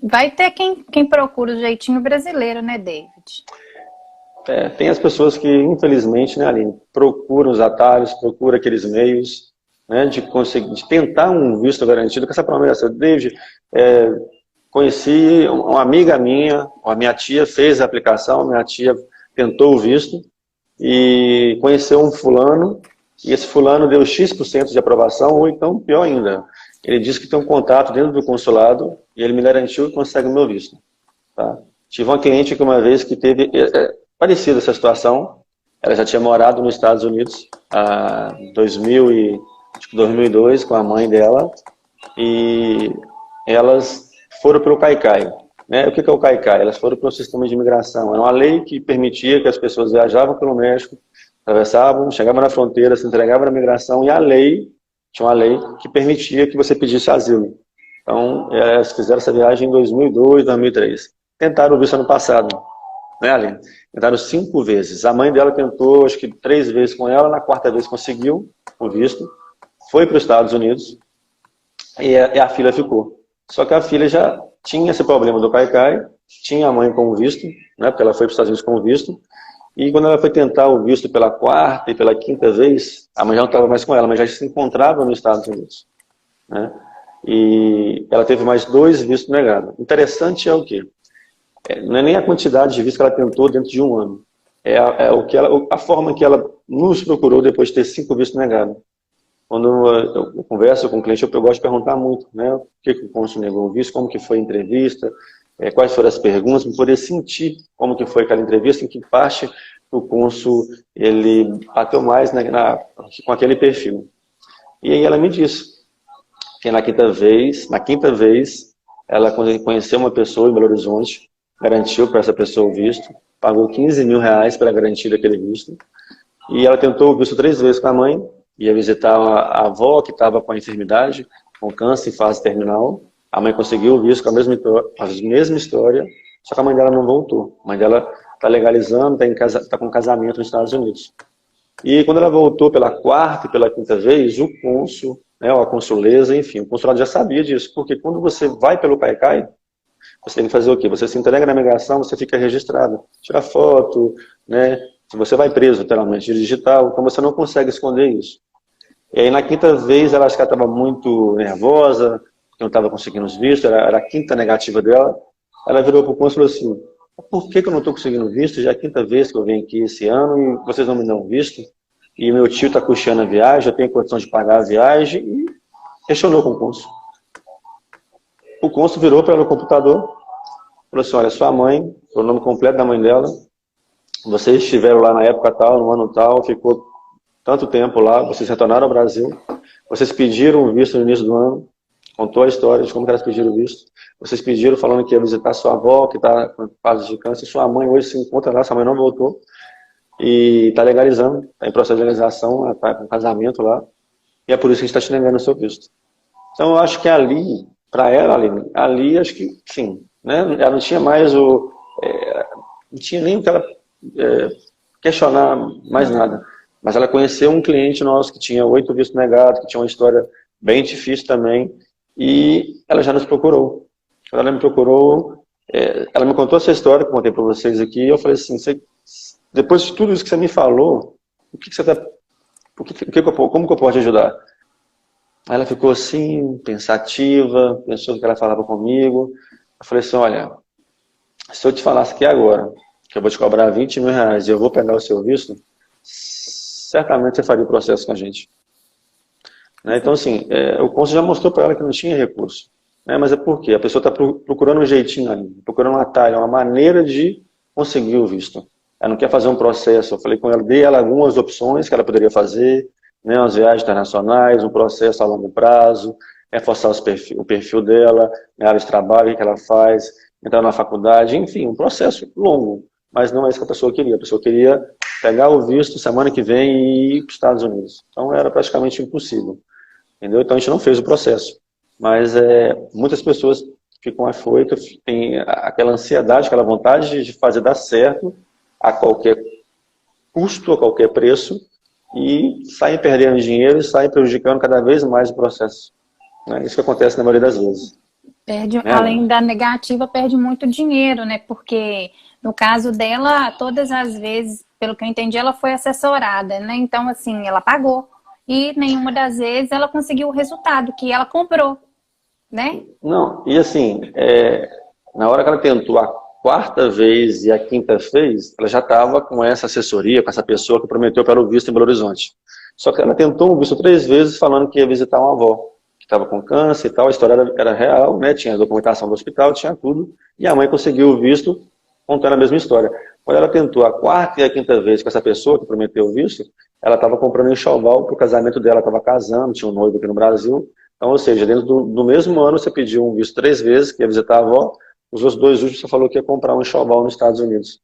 Vai ter quem procura o jeitinho brasileiro, né, David? Tem as pessoas que, infelizmente, né, Aline, procuram os atalhos, procuram aqueles meios, né, de conseguir, de tentar um visto garantido com essa promessa. David, é, conheci uma amiga minha, a minha tia fez a aplicação, minha tia tentou o visto e conheceu um fulano, e esse fulano deu X% de aprovação, ou então, pior ainda, ele disse que tem um contato dentro do consulado e ele me garantiu que consegue o meu visto. Tá? Tive uma cliente que uma vez que teve parecida essa situação, ela já tinha morado nos Estados Unidos em 2002 com a mãe dela, e elas foram pelo Caicai. Né? O que é o Caicai? Elas foram pelo sistema de imigração. Era uma lei que permitia que as pessoas viajavam pelo México, atravessavam, chegavam na fronteira, se entregavam na imigração, e a lei, tinha uma lei que permitia que você pedisse asilo. Então, elas fizeram essa viagem em 2002, 2003. Tentaram o visto ano passado, né, Aline? Tentaram 5 vezes. A mãe dela tentou, acho que 3 vezes com ela, na 4ª vez conseguiu o visto, foi para os Estados Unidos, e a filha ficou. Só que a filha já tinha esse problema do caicai, tinha a mãe com o visto, né, porque ela foi para os Estados Unidos com o visto, e quando ela foi tentar o visto pela 4ª e pela 5ª vez, a mãe já não estava mais com ela, mas já se encontrava nos Estados Unidos. Né? E ela teve mais 2 vistos negados. Interessante é o quê? Não é nem a quantidade de vistos que ela tentou dentro de um ano. A forma que ela nos procurou depois de ter 5 vistos negados. Quando eu converso com o cliente, eu gosto de perguntar muito, né? O que o cônsul negou o visto, como que foi a entrevista, quais foram as perguntas, para poder sentir como que foi aquela entrevista, em que parte o cônsul ele bateu mais com aquele perfil. E aí ela me disse que na quinta vez, ela conheceu uma pessoa em Belo Horizonte, garantiu para essa pessoa o visto, pagou R$ 15.000 para garantir aquele visto, e ela tentou o visto 3 vezes com a mãe, ia visitar a avó que estava com a enfermidade, com câncer em fase terminal. A mãe conseguiu o visto com a mesma história, só que a mãe dela não voltou. A mãe dela está legalizando, está com casamento nos Estados Unidos. E quando ela voltou pela 4ª e pela 5ª vez, o cônsul, né, ou a consuleza, enfim, o consulado já sabia disso, porque quando você vai pelo Caicai, você tem que fazer o quê? Você se entrega na migração, você fica registrado, tira foto, né? Se você vai preso, literalmente, digital, então você não consegue esconder isso. E aí na 5ª vez, ela acho que ela estava muito nervosa, porque não estava conseguindo os vistos, era a 5ª negativa dela. Ela virou para o cônsul e falou assim: por que eu não estou conseguindo visto? Já é a 5ª vez que eu venho aqui esse ano e vocês não me dão visto. E meu tio está custeando a viagem, eu tenho condição de pagar a viagem, e questionou com o cônsul. O cônsul virou para ela no computador, falou assim: olha, sua mãe, o nome completo da mãe dela, vocês estiveram lá na época tal, no ano tal, ficou tanto tempo lá, vocês retornaram ao Brasil, vocês pediram o visto no início do ano, contou a história de como que elas pediram o visto, vocês pediram falando que ia visitar sua avó, que está com fase de câncer, sua mãe hoje se encontra lá, sua mãe não voltou, e está legalizando, está em processo de legalização, está com casamento lá, e é por isso que a gente está te negando o seu visto. Então eu acho que ali, para ela, ali acho que sim, né? Ela não tinha mais não tinha nem o que ela questionar mais nada. Mas ela conheceu um cliente nosso que tinha 8 vistos negados, que tinha uma história bem difícil também, e ela já nos procurou. Quando ela me procurou, ela me contou essa história que eu contei para vocês aqui, e eu falei assim: depois de tudo isso que você me falou, o que você está, como que eu posso te ajudar? Aí ela ficou assim, pensativa, pensou o que ela falava comigo. Eu falei assim: olha, se eu te falasse aqui agora, que eu vou te cobrar R$ 20.000 e eu vou pegar o seu visto, certamente você faria o processo com a gente. Né? Então, assim, o cônsul já mostrou para ela que não tinha recurso. Né? Mas é por quê? A pessoa está procurando um jeitinho ali, procurando um atalho, uma maneira de conseguir o visto. Ela não quer fazer um processo. Eu falei com ela, dei ela algumas opções que ela poderia fazer, né? Umas viagens internacionais, um processo a longo prazo, reforçar o perfil dela, a área de trabalho, o que ela faz, entrar na faculdade, enfim, um processo longo. Mas não é isso que a pessoa queria. A pessoa queria pegar o visto semana que vem e ir para os Estados Unidos. Então era praticamente impossível. Entendeu? Então a gente não fez o processo. Mas muitas pessoas ficam afoitas, têm aquela ansiedade, aquela vontade de fazer dar certo a qualquer custo, a qualquer preço, e saem perdendo dinheiro e saem prejudicando cada vez mais o processo. É isso que acontece na maioria das vezes. Perde, né? além da negativa, perde muito dinheiro, né? Porque no caso dela, todas as vezes, pelo que eu entendi, ela foi assessorada, né? Então, assim, ela pagou. E nenhuma das vezes ela conseguiu o resultado que ela comprou, né? Não, e assim, na hora que ela tentou a quarta vez e a quinta vez, ela já estava com essa assessoria, com essa pessoa que prometeu para o visto em Belo Horizonte. Só que ela tentou um visto 3 vezes falando que ia visitar uma avó, que estava com câncer e tal, a história era real, né? Tinha a documentação do hospital, tinha tudo, e a mãe conseguiu o visto contando a mesma história. Quando ela tentou a quarta e a quinta vez com essa pessoa que prometeu o visto, ela estava comprando enxoval para o casamento dela, estava casando, tinha um noivo aqui no Brasil. Então, ou seja, dentro do mesmo ano você pediu um visto 3 vezes, que ia visitar a avó, os outros 2 últimos você falou que ia comprar um enxoval nos Estados Unidos.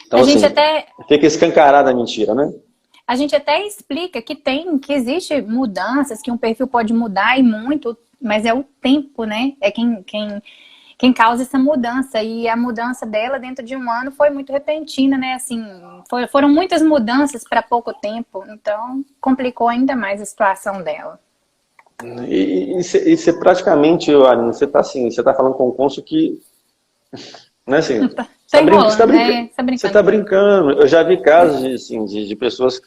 Então, A gente assim, até fica escancarada a mentira, né? A gente até explica que existe mudanças, que um perfil pode mudar e muito, mas é o tempo, né? É quem causa essa mudança. E a mudança dela dentro de um ano foi muito repentina, né? Assim, foram muitas mudanças para pouco tempo, então complicou ainda mais a situação dela. E você praticamente, Aline, você está assim, você tá falando com um cônsul que, né, assim, Tá enrolando, né? Tá você brincando está comigo. brincando. Eu já vi casos de, assim, de pessoas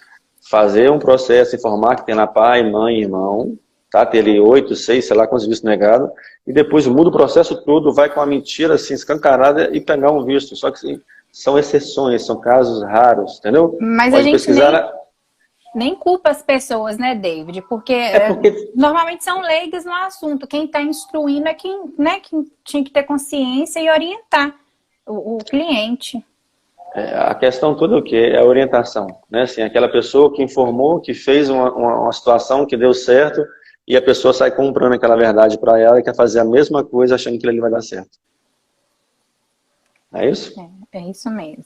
fazer um processo, informar que tem lá pai, mãe, irmão, tá? Ter ali 8, 6, sei lá quantos vistos negados, e depois muda o processo todo, vai com uma mentira assim, escancarada e pegar um visto. Só que assim, são exceções, são casos raros, entendeu? Mas a Pode gente pesquisar. nem culpa as pessoas, né, David? Porque É porque normalmente são leigas no assunto. Quem está instruindo é quem, né, quem tinha que ter consciência e orientar o cliente. a questão toda é o quê? É a orientação, né? Assim, aquela pessoa que informou, que fez uma situação que deu certo, e a pessoa sai comprando aquela verdade para ela e quer fazer a mesma coisa achando que ele vai dar certo. É isso? É isso mesmo.